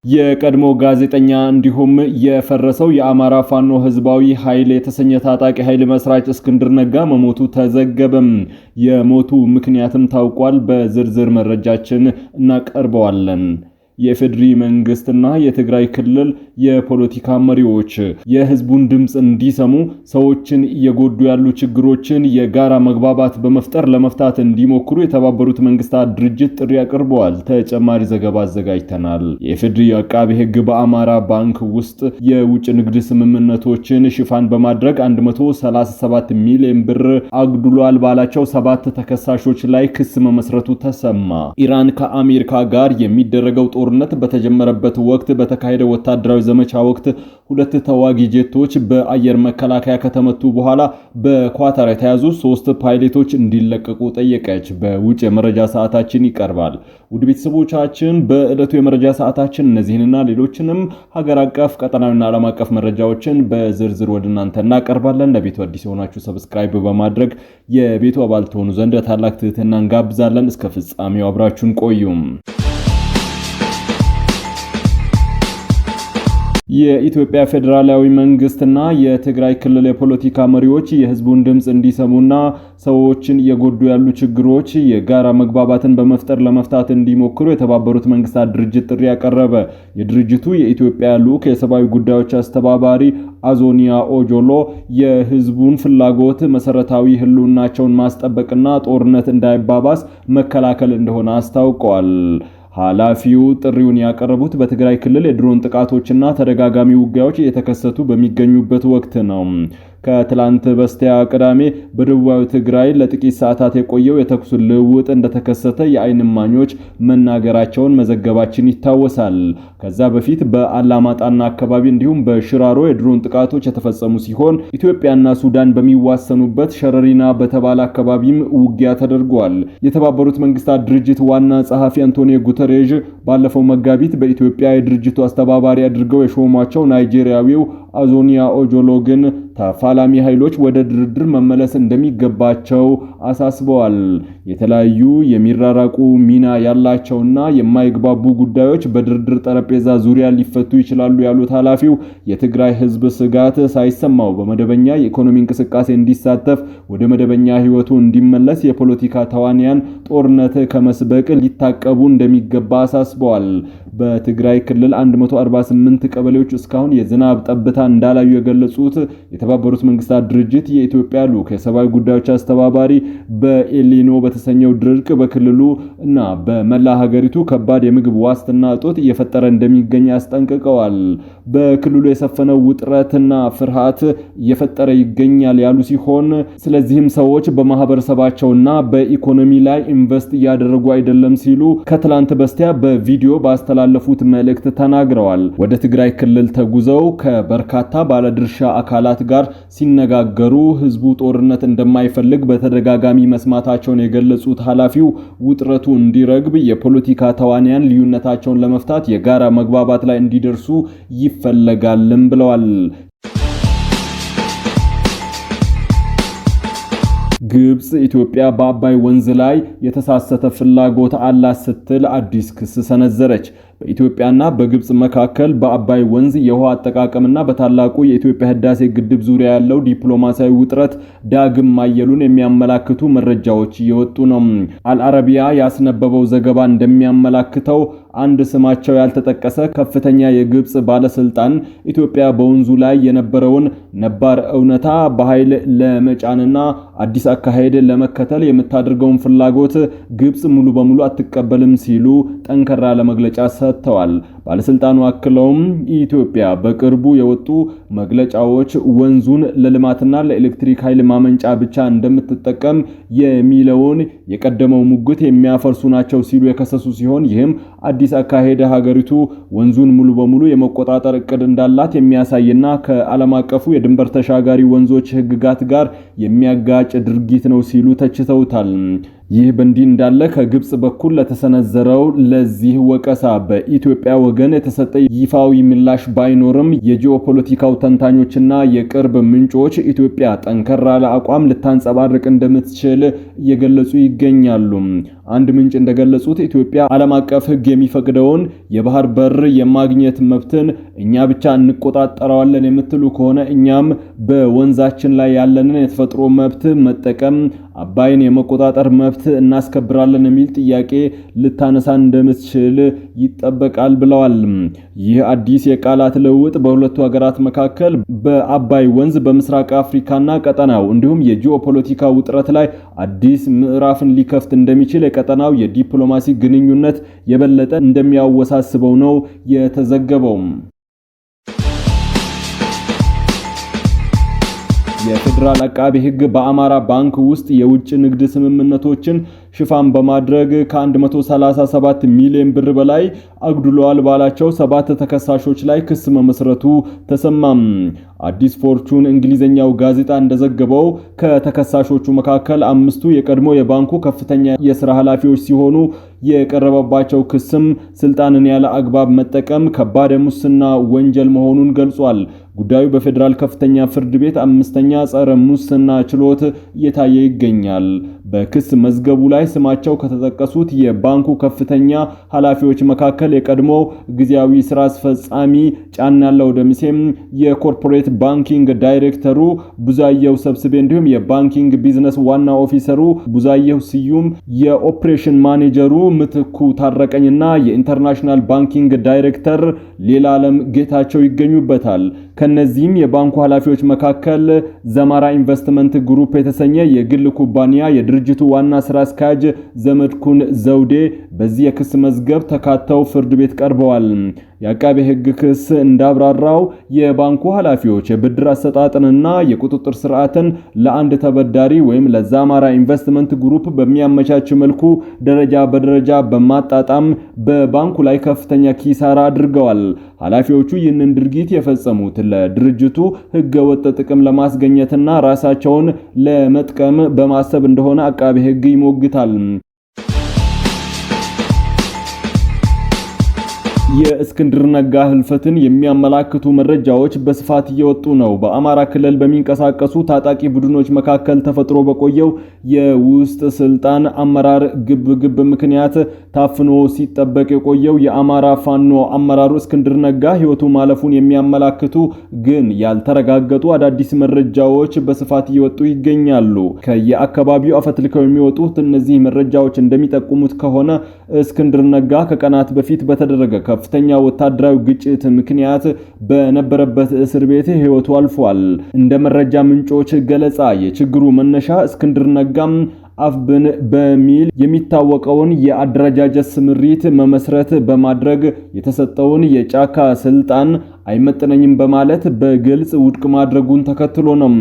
የቀድሞ ጋዜጠኛ እንዲሁም የፈረሰው የአማራ ፋኖ ህዝባዊ ኃይል የተሰኘ ታጣቂ ኃይል መስራች እስክንድር ነጋ መሞቱ ተዘገበም። የሞቱ ምክንያትም ታውቋል። በዝርዝር መረጃችን እናቀርበዋለን። የፌድሪ መንግስትና የትግራይ ክልል የፖለቲካ መሪዎች የህዝቡን ድምጽ እንዲሰሙ ሰዎችን እየጎዱ ያሉ ችግሮችን የጋራ መግባባት በመፍጠር ለመፍታት እንዲሞክሩ የተባበሩት መንግስታት ድርጅት ጥሪ አቅርበዋል። ተጨማሪ ዘገባ አዘጋጅተናል። የፌድሪ አቃቤ ህግ በአማራ ባንክ ውስጥ የውጭ ንግድ ስምምነቶችን ሽፋን በማድረግ 137 ሚሊዮን ብር አግድሏል ባላቸው 7 ተከሳሾች ላይ ክስ መመስረቱ ተሰማ። ኢራን ከአሜሪካ ጋር የሚደረገው ጦርነት በተጀመረበት ወቅት በተካሄደ ወታደራዊ ዘመቻ ወቅት 2 ተዋጊ ጄቶች በአየር መከላከያ ከተመቱ በኋላ በኳታር የተያዙ 3 ፓይለቶች እንዲለቀቁ ጠየቀች። በውጭ የመረጃ ሰዓታችን ይቀርባል። ውድ ቤተሰቦቻችን በዕለቱ የመረጃ ሰዓታችን እነዚህንና ሌሎችንም ሀገር አቀፍ ቀጠናዊና ዓለም አቀፍ መረጃዎችን በዝርዝር ወደ እናንተ እናቀርባለን። ለቤቱ አዲስ የሆናችሁ ሰብስክራይብ በማድረግ የቤቱ አባል ትሆኑ ዘንድ ታላቅ ትህትና እንጋብዛለን። እስከ ፍጻሜው አብራችሁን ቆዩም። የኢትዮጵያ ፌዴራላዊ መንግስትና የትግራይ ክልል የፖለቲካ መሪዎች የህዝቡን ድምጽ እንዲሰሙና ሰዎችን እየጎዱ ያሉ ችግሮች የጋራ መግባባትን በመፍጠር ለመፍታት እንዲሞክሩ የተባበሩት መንግስታት ድርጅት ጥሪ ያቀረበ። የድርጅቱ የኢትዮጵያ ልዑክ የሰብአዊ ጉዳዮች አስተባባሪ አዞኒያ ኦጆሎ የህዝቡን ፍላጎት መሰረታዊ ህልውናቸውን ማስጠበቅና ጦርነት እንዳይባባስ መከላከል እንደሆነ አስታውቀዋል። ኃላፊው ጥሪውን ያቀረቡት በትግራይ ክልል የድሮን ጥቃቶችና ተደጋጋሚ ውጊያዎች እየተከሰቱ በሚገኙበት ወቅት ነው። ከትላንት በስቲያ ቅዳሜ በደቡባዊ ትግራይ ለጥቂት ሰዓታት የቆየው የተኩስ ልውውጥ እንደተከሰተ የዓይን እማኞች መናገራቸውን መዘገባችን ይታወሳል። ከዛ በፊት በአላማጣና አካባቢ እንዲሁም በሽራሮ የድሮን ጥቃቶች የተፈጸሙ ሲሆን ኢትዮጵያና ሱዳን በሚዋሰኑበት ሸረሪና በተባለ አካባቢም ውጊያ ተደርጓል። የተባበሩት መንግስታት ድርጅት ዋና ጸሐፊ አንቶኒዮ ጉተሬዥ ባለፈው መጋቢት በኢትዮጵያ የድርጅቱ አስተባባሪ አድርገው የሾሟቸው ናይጄሪያዊው አዞኒያ ኦጆሎ ግን ተፋላሚ ኃይሎች ወደ ድርድር መመለስ እንደሚገባቸው አሳስበዋል። የተለያዩ የሚራራቁ ሚና ያላቸውና የማይግባቡ ጉዳዮች በድርድር ጠረጴዛ ዙሪያ ሊፈቱ ይችላሉ ያሉት ኃላፊው የትግራይ ህዝብ ስጋት ሳይሰማው በመደበኛ የኢኮኖሚ እንቅስቃሴ እንዲሳተፍ፣ ወደ መደበኛ ህይወቱ እንዲመለስ የፖለቲካ ተዋንያን ጦርነት ከመስበቅ ሊታቀቡ እንደሚገባ አሳስበዋል። በትግራይ ክልል 148 ቀበሌዎች እስካሁን የዝናብ ጠብታ እንዳላዩ የገለጹት የተባበሩት መንግስታት ድርጅት የኢትዮጵያ ልዑክ የሰብአዊ ጉዳዮች አስተባባሪ በኤሊኖ በተሰኘው ድርቅ በክልሉ እና በመላ ሀገሪቱ ከባድ የምግብ ዋስትና እጦት እየፈጠረ እንደሚገኝ አስጠንቅቀዋል። በክልሉ የሰፈነው ውጥረትና ፍርሃት እየፈጠረ ይገኛል ያሉ ሲሆን ስለዚህም ሰዎች በማህበረሰባቸውና በኢኮኖሚ ላይ ኢንቨስት እያደረጉ አይደለም ሲሉ ከትላንት በስቲያ በቪዲዮ ባስተላለፉት መልእክት ተናግረዋል። ወደ ትግራይ ክልል ተጉዘው ከበርካታ ባለድርሻ አካላት ጋር ሲነጋገሩ ህዝቡ ጦርነት እንደማይፈልግ በተደጋጋሚ መስማታቸውን የገለጹት ኃላፊው ውጥረቱ እንዲረግብ የፖለቲካ ተዋንያን ልዩነታቸውን ለመፍታት የጋራ መግባባት ላይ እንዲደርሱ ይፈለጋልም ብለዋል። ግብጽ ኢትዮጵያ በአባይ ወንዝ ላይ የተሳሰተ ፍላጎት አላት ስትል አዲስ ክስ ሰነዘረች። በኢትዮጵያና በግብጽ መካከል በአባይ ወንዝ የውሃ አጠቃቀምና በታላቁ የኢትዮጵያ ህዳሴ ግድብ ዙሪያ ያለው ዲፕሎማሲያዊ ውጥረት ዳግም ማየሉን የሚያመላክቱ መረጃዎች እየወጡ ነው። አልአረቢያ ያስነበበው ዘገባ እንደሚያመላክተው አንድ ስማቸው ያልተጠቀሰ ከፍተኛ የግብጽ ባለስልጣን ኢትዮጵያ በወንዙ ላይ የነበረውን ነባር እውነታ በኃይል ለመጫንና አዲስ አካሄድ ለመከተል የምታደርገውን ፍላጎት ግብጽ ሙሉ በሙሉ አትቀበልም ሲሉ ጠንከራ ለመግለጫ ሰጥተዋል። ባለስልጣኑ አክለውም ኢትዮጵያ በቅርቡ የወጡ መግለጫዎች ወንዙን ለልማትና ለኤሌክትሪክ ኃይል ማመንጫ ብቻ እንደምትጠቀም የሚለውን የቀደመው ሙግት የሚያፈርሱ ናቸው ሲሉ የከሰሱ ሲሆን ይህም አዲስ አካሄድ ሀገሪቱ ወንዙን ሙሉ በሙሉ የመቆጣጠር እቅድ እንዳላት የሚያሳይና ከዓለም አቀፉ የድንበር ተሻጋሪ ወንዞች ህግጋት ጋር የሚያጋጭ ድርጊት ነው ሲሉ ተችተውታል። ይህ በእንዲህ እንዳለ ከግብጽ በኩል ለተሰነዘረው ለዚህ ወቀሳ በኢትዮጵያ ወገን የተሰጠ ይፋዊ ምላሽ ባይኖርም የጂኦፖለቲካው ተንታኞችና የቅርብ ምንጮች ኢትዮጵያ ጠንከራ አቋም ልታንጸባርቅ እንደምትችል እየገለጹ ይገኛሉ። አንድ ምንጭ እንደገለጹት ኢትዮጵያ ዓለም አቀፍ ሕግ የሚፈቅደውን የባህር በር የማግኘት መብትን እኛ ብቻ እንቆጣጠረዋለን የምትሉ ከሆነ እኛም በወንዛችን ላይ ያለንን የተፈጥሮ መብት መጠቀም አባይን የመቆጣጠር መብት እናስከብራለን የሚል ጥያቄ ልታነሳ እንደምትችል ይጠበቃል ብለዋል። ይህ አዲስ የቃላት ልውውጥ በሁለቱ ሀገራት መካከል በአባይ ወንዝ በምስራቅ አፍሪካና ቀጠናው እንዲሁም የጂኦፖለቲካ ውጥረት ላይ አዲስ ምዕራፍን ሊከፍት እንደሚችል የቀጠናው የዲፕሎማሲ ግንኙነት የበለጠ እንደሚያወሳስበው ነው የተዘገበው። የፌዴራል አቃቤ ሕግ በአማራ ባንክ ውስጥ የውጭ ንግድ ስምምነቶችን ሽፋን በማድረግ ከ137 ሚሊዮን ብር በላይ አጉድለዋል ባላቸው 7 ተከሳሾች ላይ ክስ መመስረቱ ተሰማም። አዲስ ፎርቹን እንግሊዘኛው ጋዜጣ እንደዘገበው ከተከሳሾቹ መካከል 5ቱ የቀድሞ የባንኩ ከፍተኛ የሥራ ኃላፊዎች ሲሆኑ የቀረበባቸው ክስም ስልጣንን ያለ አግባብ መጠቀም ከባድ ሙስና ወንጀል መሆኑን ገልጿል። ጉዳዩ በፌዴራል ከፍተኛ ፍርድ ቤት 5ኛ ጸረ ሙስና ችሎት እየታየ ይገኛል። በክስ መዝገቡ ላይ ስማቸው ከተጠቀሱት የባንኩ ከፍተኛ ኃላፊዎች መካከል የቀድሞ ጊዜያዊ ስራ አስፈጻሚ ጫናለው ደምሴም፣ የኮርፖሬት ባንኪንግ ዳይሬክተሩ ቡዛየው ሰብስቤ እንዲሁም የባንኪንግ ቢዝነስ ዋና ኦፊሰሩ ቡዛየው ስዩም፣ የኦፕሬሽን ማኔጀሩ ምትኩ ታረቀኝና የኢንተርናሽናል ባንኪንግ ዳይሬክተር ሌላ ዓለም ጌታቸው ይገኙበታል። ከነዚህም የባንኩ ኃላፊዎች መካከል ዘማራ ኢንቨስትመንት ግሩፕ የተሰኘ የግል ኩባንያ የድርጅቱ ዋና ስራ አስኪያጅ ዘመድኩን ዘውዴ በዚህ የክስ መዝገብ ተካተው ፍርድ ቤት ቀርበዋል። የአቃቤ ሕግ ክስ እንዳብራራው የባንኩ ኃላፊዎች የብድር አሰጣጥንና የቁጥጥር ስርዓትን ለአንድ ተበዳሪ ወይም ለዛማራ ኢንቨስትመንት ግሩፕ በሚያመቻች መልኩ ደረጃ በደረጃ በማጣጣም በባንኩ ላይ ከፍተኛ ኪሳራ አድርገዋል። ኃላፊዎቹ ይህንን ድርጊት የፈጸሙት ለድርጅቱ ሕገወጥ ጥቅም ለማስገኘትና ራሳቸውን ለመጥቀም በማሰብ እንደሆነ አቃቤ ሕግ ይሞግታል። የእስክንድር ነጋ ህልፈትን የሚያመላክቱ መረጃዎች በስፋት እየወጡ ነው። በአማራ ክልል በሚንቀሳቀሱ ታጣቂ ቡድኖች መካከል ተፈጥሮ በቆየው የውስጥ ስልጣን አመራር ግብግብ ምክንያት ታፍኖ ሲጠበቅ የቆየው የአማራ ፋኖ አመራሩ እስክንድር ነጋ ህይወቱ ማለፉን የሚያመላክቱ ግን ያልተረጋገጡ አዳዲስ መረጃዎች በስፋት እየወጡ ይገኛሉ። ከየአካባቢው አፈትልከው የሚወጡት እነዚህ መረጃዎች እንደሚጠቁሙት ከሆነ እስክንድር ነጋ ከቀናት በፊት በተደረገ ከፍተኛ ወታደራዊ ግጭት ምክንያት በነበረበት እስር ቤት ህይወቱ አልፏል። እንደ መረጃ ምንጮች ገለጻ የችግሩ መነሻ እስክንድር ነጋም አፍብን በሚል የሚታወቀውን የአደረጃጀት ስምሪት መመስረት በማድረግ የተሰጠውን የጫካ ስልጣን አይመጥነኝም በማለት በግልጽ ውድቅ ማድረጉን ተከትሎ ነው።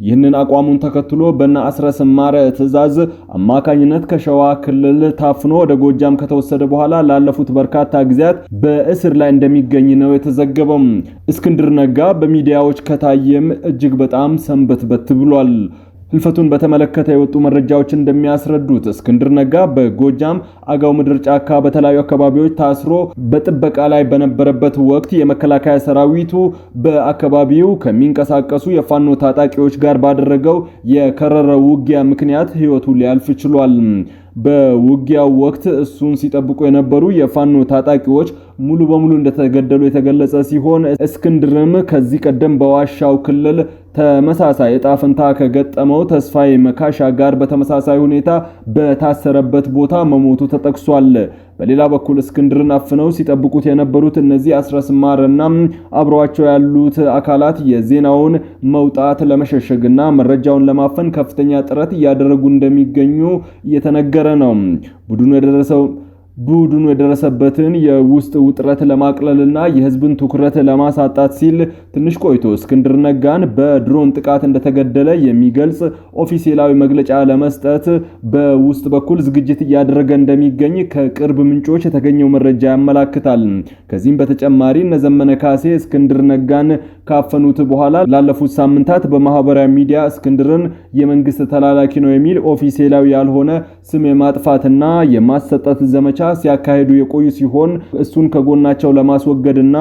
ይህንን አቋሙን ተከትሎ በእነ አስረስ ማረ ትዕዛዝ አማካኝነት ከሸዋ ክልል ታፍኖ ወደ ጎጃም ከተወሰደ በኋላ ላለፉት በርካታ ጊዜያት በእስር ላይ እንደሚገኝ ነው የተዘገበው። እስክንድር ነጋ በሚዲያዎች ከታየም እጅግ በጣም ሰንበትበት ብሏል። ህልፈቱን በተመለከተ የወጡ መረጃዎች እንደሚያስረዱት እስክንድር ነጋ በጎጃም አጋው ምድር ጫካ በተለያዩ አካባቢዎች ታስሮ በጥበቃ ላይ በነበረበት ወቅት የመከላከያ ሰራዊቱ በአካባቢው ከሚንቀሳቀሱ የፋኖ ታጣቂዎች ጋር ባደረገው የከረረ ውጊያ ምክንያት ህይወቱ ሊያልፍ ችሏል። በውጊያው ወቅት እሱን ሲጠብቁ የነበሩ የፋኖ ታጣቂዎች ሙሉ በሙሉ እንደተገደሉ የተገለጸ ሲሆን እስክንድርም ከዚህ ቀደም በዋሻው ክልል ተመሳሳይ ዕጣ ፈንታ ከገጠመው ተስፋዬ መካሻ ጋር በተመሳሳይ ሁኔታ በታሰረበት ቦታ መሞቱ ተጠቅሷል። በሌላ በኩል እስክንድርን አፍነው ሲጠብቁት የነበሩት እነዚህ አስረስ ማረና አብሯቸው ያሉት አካላት የዜናውን መውጣት ለመሸሸግና መረጃውን ለማፈን ከፍተኛ ጥረት እያደረጉ እንደሚገኙ እየተነገረ ነው። ቡድኑ የደረሰበትን የውስጥ ውጥረት ለማቅለልና የህዝብን ትኩረት ለማሳጣት ሲል ትንሽ ቆይቶ እስክንድር ነጋን በድሮን ጥቃት እንደተገደለ የሚገልጽ ኦፊሴላዊ መግለጫ ለመስጠት በውስጥ በኩል ዝግጅት እያደረገ እንደሚገኝ ከቅርብ ምንጮች የተገኘው መረጃ ያመላክታል። ከዚህም በተጨማሪ እነዘመነ ካሴ እስክንድር ነጋን ካፈኑት በኋላ ላለፉት ሳምንታት በማህበራዊ ሚዲያ እስክንድርን የመንግስት ተላላኪ ነው የሚል ኦፊሴላዊ ያልሆነ ስም የማጥፋትና የማሰጠት ዘመቻ ሲያካሂዱ የቆዩ ሲሆን እሱን ከጎናቸው ለማስወገድና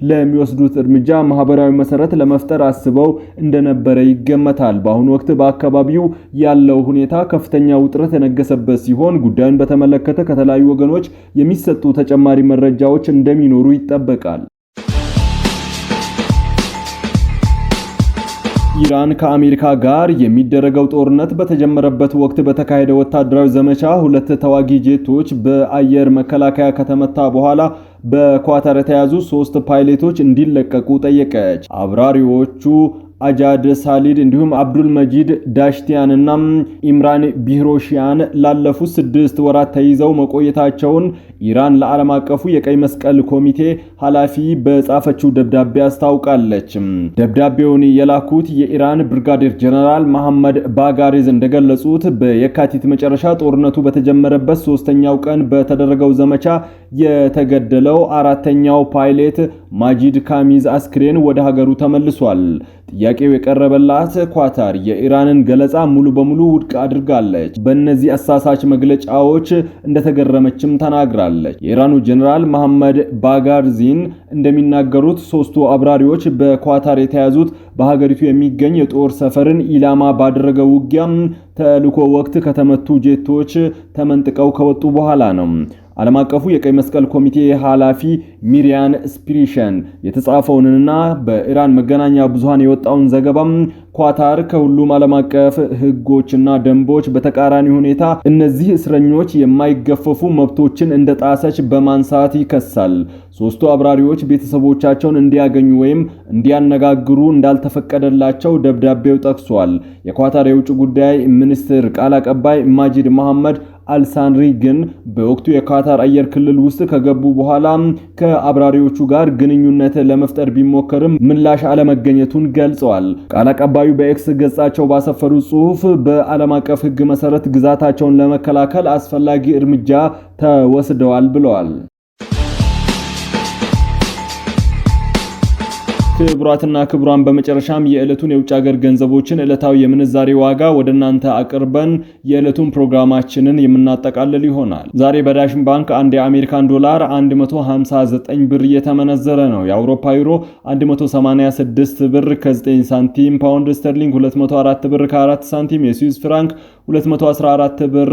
ለሚወስዱት እርምጃ ማህበራዊ መሰረት ለመፍጠር አስበው እንደነበረ ይገመታል። በአሁኑ ወቅት በአካባቢው ያለው ሁኔታ ከፍተኛ ውጥረት የነገሰበት ሲሆን ጉዳዩን በተመለከተ ከተለያዩ ወገኖች የሚሰጡ ተጨማሪ መረጃዎች እንደሚኖሩ ይጠበቃል። ኢራን ከአሜሪካ ጋር የሚደረገው ጦርነት በተጀመረበት ወቅት በተካሄደ ወታደራዊ ዘመቻ 2 ተዋጊ ጄቶች በአየር መከላከያ ከተመታ በኋላ በኳታር የተያዙ 3 ፓይለቶች እንዲለቀቁ ጠየቀች። አብራሪዎቹ አጃድ ሳሊድ እንዲሁም አብዱል መጂድ ዳሽቲያን እና ኢምራን ቢህሮሺያን ላለፉት 6 ወራት ተይዘው መቆየታቸውን ኢራን ለዓለም አቀፉ የቀይ መስቀል ኮሚቴ ኃላፊ በጻፈችው ደብዳቤ አስታውቃለች። ደብዳቤውን የላኩት የኢራን ብርጋዴር ጀነራል መሐመድ ባጋሪዝ እንደገለጹት በየካቲት መጨረሻ ጦርነቱ በተጀመረበት 3ኛው ቀን በተደረገው ዘመቻ የተገደለው 4ኛው ፓይለት ማጂድ ካሚዝ አስክሬን ወደ ሀገሩ ተመልሷል። ጥያቄው የቀረበላት ኳታር የኢራንን ገለጻ ሙሉ በሙሉ ውድቅ አድርጋለች። በእነዚህ አሳሳች መግለጫዎች እንደተገረመችም ተናግራለች። የኢራኑ ጀነራል መሐመድ ባጋርዚን እንደሚናገሩት 3ቱ አብራሪዎች በኳታር የተያዙት በሀገሪቱ የሚገኝ የጦር ሰፈርን ኢላማ ባደረገው ውጊያ ተልዕኮ ወቅት ከተመቱ ጄቶች ተመንጥቀው ከወጡ በኋላ ነው። ዓለም አቀፉ የቀይ መስቀል ኮሚቴ ኃላፊ ሚሪያን ስፒሪሽን የተጻፈውንና በኢራን መገናኛ ብዙሃን የወጣውን ዘገባም ኳታር ከሁሉም ዓለም አቀፍ ሕጎችና ደንቦች በተቃራኒ ሁኔታ እነዚህ እስረኞች የማይገፈፉ መብቶችን እንደጣሰች በማንሳት ይከሳል። 3ቱ አብራሪዎች ቤተሰቦቻቸውን እንዲያገኙ ወይም እንዲያነጋግሩ እንዳልተፈቀደላቸው ደብዳቤው ጠቅሷል። የኳታር የውጭ ጉዳይ ሚኒስትር ቃል አቀባይ ማጂድ መሐመድ አልሳንሪ ግን በወቅቱ የኳታር አየር ክልል ውስጥ ከገቡ በኋላ ከአብራሪዎቹ ጋር ግንኙነት ለመፍጠር ቢሞከርም ምላሽ አለመገኘቱን ገልጸዋል። ቃል አቀባዩ በኤክስ ገጻቸው ባሰፈሩት ጽሑፍ በዓለም አቀፍ ሕግ መሰረት ግዛታቸውን ለመከላከል አስፈላጊ እርምጃ ተወስደዋል ብለዋል። ክቡራትና ክቡራን በመጨረሻም የዕለቱን የውጭ ሀገር ገንዘቦችን ዕለታዊ የምንዛሬ ዋጋ ወደ እናንተ አቅርበን የዕለቱን ፕሮግራማችንን የምናጠቃልል ይሆናል። ዛሬ በዳሽን ባንክ አንድ የአሜሪካን ዶላር 159 ብር እየተመነዘረ ነው። የአውሮፓ ዩሮ 186 ብር ከ9 ሳንቲም፣ ፓውንድ ስተርሊንግ 204 ብር ከ4 ሳንቲም፣ የስዊስ ፍራንክ 214 ብር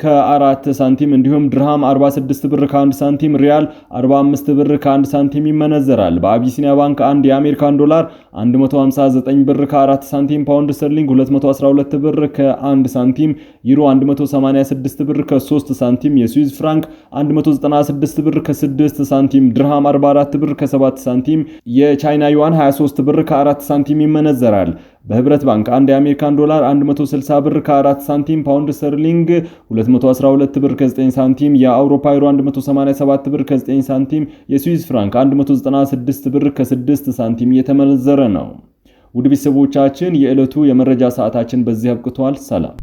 ከ4 ሳንቲም እንዲሁም ድርሃም 46 ብር ከ1 ሳንቲም፣ ሪያል 45 ብር ከ1 ሳንቲም ይመነዘራል። በአቢሲኒያ ባንክ አንድ የአሜሪካን ዶላር 159 ብር ከ4 ሳንቲም፣ ፓውንድ ስተርሊንግ 212 ብር ከ1 ሳንቲም፣ ዩሮ 186 ብር ከ3 ሳንቲም፣ የስዊዝ ፍራንክ 196 ብር ከ6 ሳንቲም፣ ድርሃም 44 ብር ከ7 ሳንቲም፣ የቻይና ዩዋን 23 ብር ከ4 ሳንቲም ይመነዘራል። በህብረት ባንክ አንድ የአሜሪካን ዶላር 160 ብር ከ4 ሳንቲም፣ ፓውንድ ስተርሊንግ 212 ብር ከ9 ሳንቲም፣ የአውሮፓ ዩሮ 187 ብር ከ9 ሳንቲም፣ የስዊዝ ፍራንክ 196 ብር ከ6 ሳንቲም እየተመነዘረ ነው። ውድ ቤተሰቦቻችን የዕለቱ የመረጃ ሰዓታችን በዚህ አብቅቷል። ሰላም።